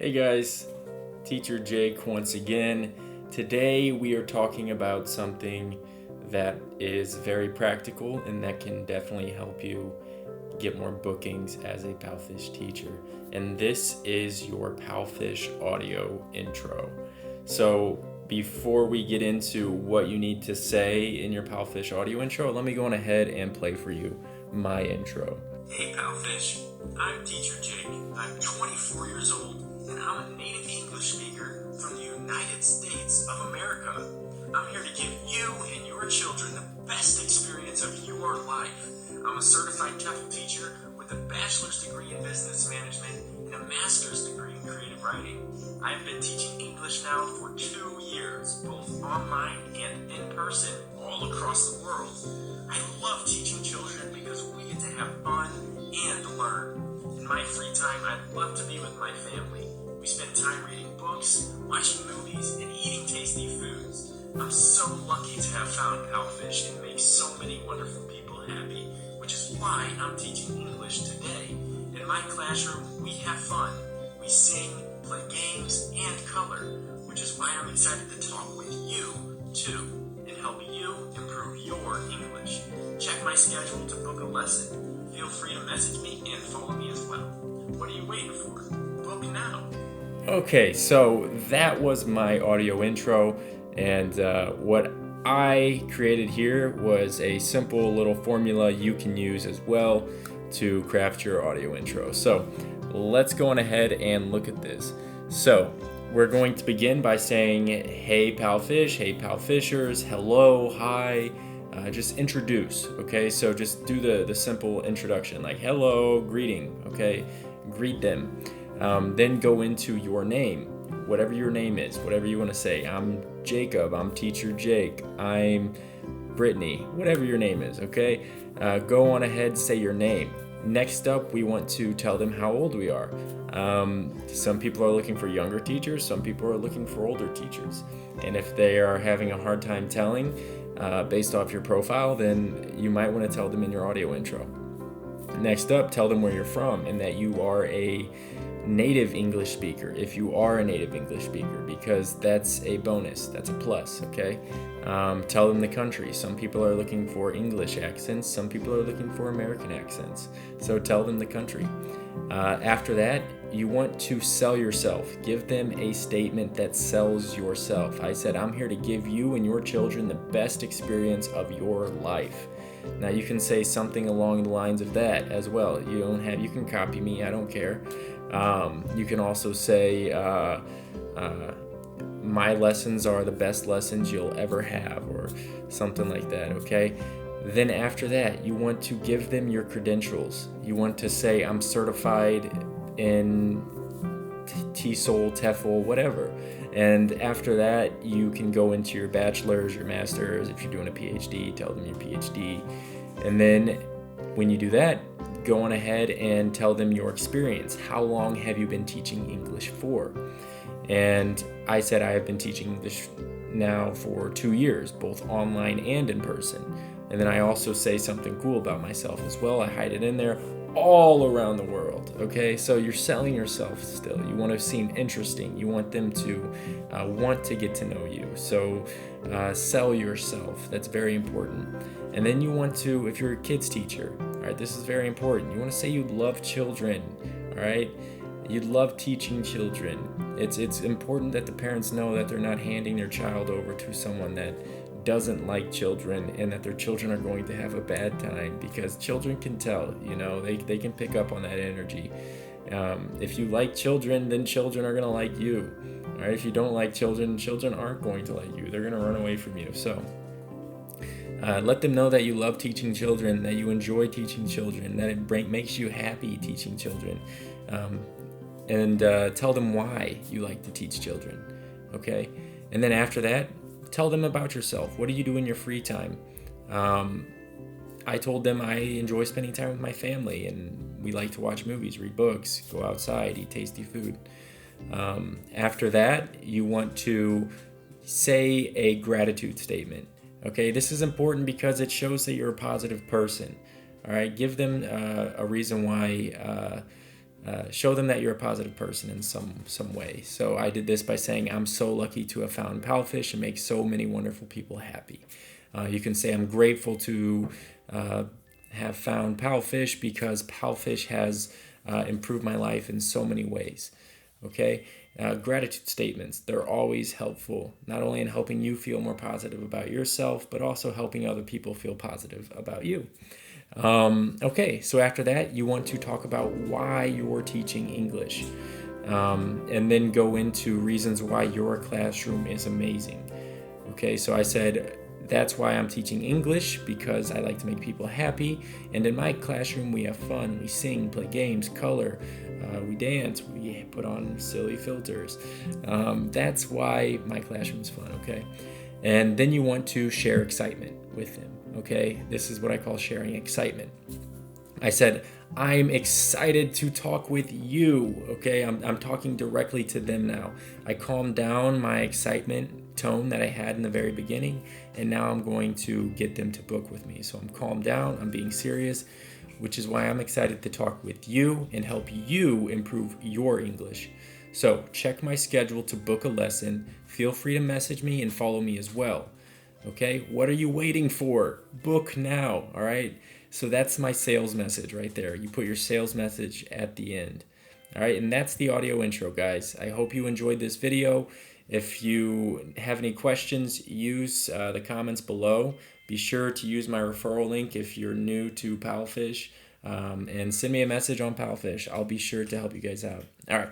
Hey guys, Teacher Jake once again. Today we are talking about something that is very practical and that can definitely help you get more bookings as a Palfish teacher. And this is your Palfish audio intro. So before we get into what you need to say in your Palfish audio intro, let me go on ahead and play for you my intro. Hey Palfish, I'm Teacher Jake. I'm 24 years old and I'm a native English speaker from the United States of America. I'm here to give you and your children the best experience of your life. I'm a certified TEFL teacher with a bachelor's degree in business management and a master's degree in creative writing. I have been teaching English now for 2 years, both online and in person, all across the world. I love teaching children because we get to have fun and learn. In my free time, I love to be with my family. We spend time reading books, watching movies, and eating tasty foods. I'm so lucky to have found Palfish and make so many wonderful people happy, which is why I'm teaching English today. In my classroom, we have fun. We sing, play games, and color, which is why I'm excited to talk with you, too, and help you improve your English. Check my schedule to book a lesson. Feel free to message me and follow me as well. What are you waiting for? Book now. Okay, so that was my audio intro, and what I created here was a simple little formula you can use as well to craft your audio intro. So let's go on ahead and look at this. So we're going to begin by saying, hey Palfish, hey Palfishers, hello, hi, just introduce, okay? So just do the simple introduction, like hello, greeting, okay? Greet them. Then go into your name, whatever your name is, whatever you want to say. I'm Jacob, I'm Teacher Jake, I'm Brittany, whatever your name is, okay? Go on ahead, say your name. Next up, we want to tell them how old we are. Some people are looking for younger teachers, some people are looking for older teachers. And if they are having a hard time telling based off your profile, then you might want to tell them in your audio intro. Next up, tell them where you're from and that you are a native English speaker, if you are a native English speaker, because that's a bonus, that's a plus, okay? Tell them the country. Some people are looking for English accents, some people are looking for American accents, so tell them the country. After that, you want to sell yourself. Give them a statement that sells yourself. I said, I'm here to give you and your children the best experience of your life. Now you can say something along the lines of that as well. You can copy me, I don't care. You can also say, my lessons are the best lessons you'll ever have, or something like that, okay? Then after that, you want to give them your credentials. You want to say, I'm certified in TESOL, TEFL, whatever. And after that, you can go into your bachelor's, your master's. If you're doing a PhD, tell them your PhD. And then when you do that, go on ahead and tell them your experience. How long have you been teaching English for? And I said I have been teaching English now for 2 years, both online and in person. And then I also say something cool about myself as well. I hide it in there, all around the world, okay? So you're selling yourself still. You want to seem interesting. You want them to want to get to know you. So sell yourself. That's very important. And then you want to, if you're a kids teacher, all right, this is very important. You want to say you love children, all right? You love teaching children. It's important that the parents know that they're not handing their child over to someone that doesn't like children and that their children are going to have a bad time, because children can tell, they can pick up on that energy. If you like children, then children are going to like you. All right? If you don't like children, children aren't going to like you. They're going to run away from you. So let them know that you love teaching children, that you enjoy teaching children, that it makes you happy teaching children. And tell them why you like to teach children, okay? And then after that, tell them about yourself. What do you do in your free time? I told them I enjoy spending time with my family, and we like to watch movies, read books, go outside, eat tasty food. After that, you want to say a gratitude statement. Okay, this is important because it shows that you're a positive person. All right, give them a reason why show them that you're a positive person in some way. So I did this by saying, I'm so lucky to have found Palfish and make so many wonderful people happy. You can say, I'm grateful to have found Palfish because Palfish has improved my life in so many ways. Okay? Gratitude statements, they're always helpful, not only in helping you feel more positive about yourself, but also helping other people feel positive about you. Okay, so after that, you want to talk about why you're teaching English, and then go into reasons why your classroom is amazing. Okay, so I said, that's why I'm teaching English, because I like to make people happy. And in my classroom, we have fun. We sing, play games, color, we dance, we put on silly filters. That's why my classroom is fun, okay? And then you want to share excitement with them, okay? This is what I call sharing excitement. I said, I'm excited to talk with you, okay? I'm talking directly to them now. I calmed down my excitement tone that I had in the very beginning, and now I'm going to get them to book with me. So I'm calmed down, I'm being serious, which is why I'm excited to talk with you and help you improve your English. So check my schedule to book a lesson. Feel free to message me and follow me as well. Okay, what are you waiting for? Book now, all right? So that's my sales message right there. You put your sales message at the end. All right, and that's the audio intro, guys. I hope you enjoyed this video. If you have any questions, use the comments below. Be sure to use my referral link if you're new to Palfish, and send me a message on Palfish. I'll be sure to help you guys out. All right,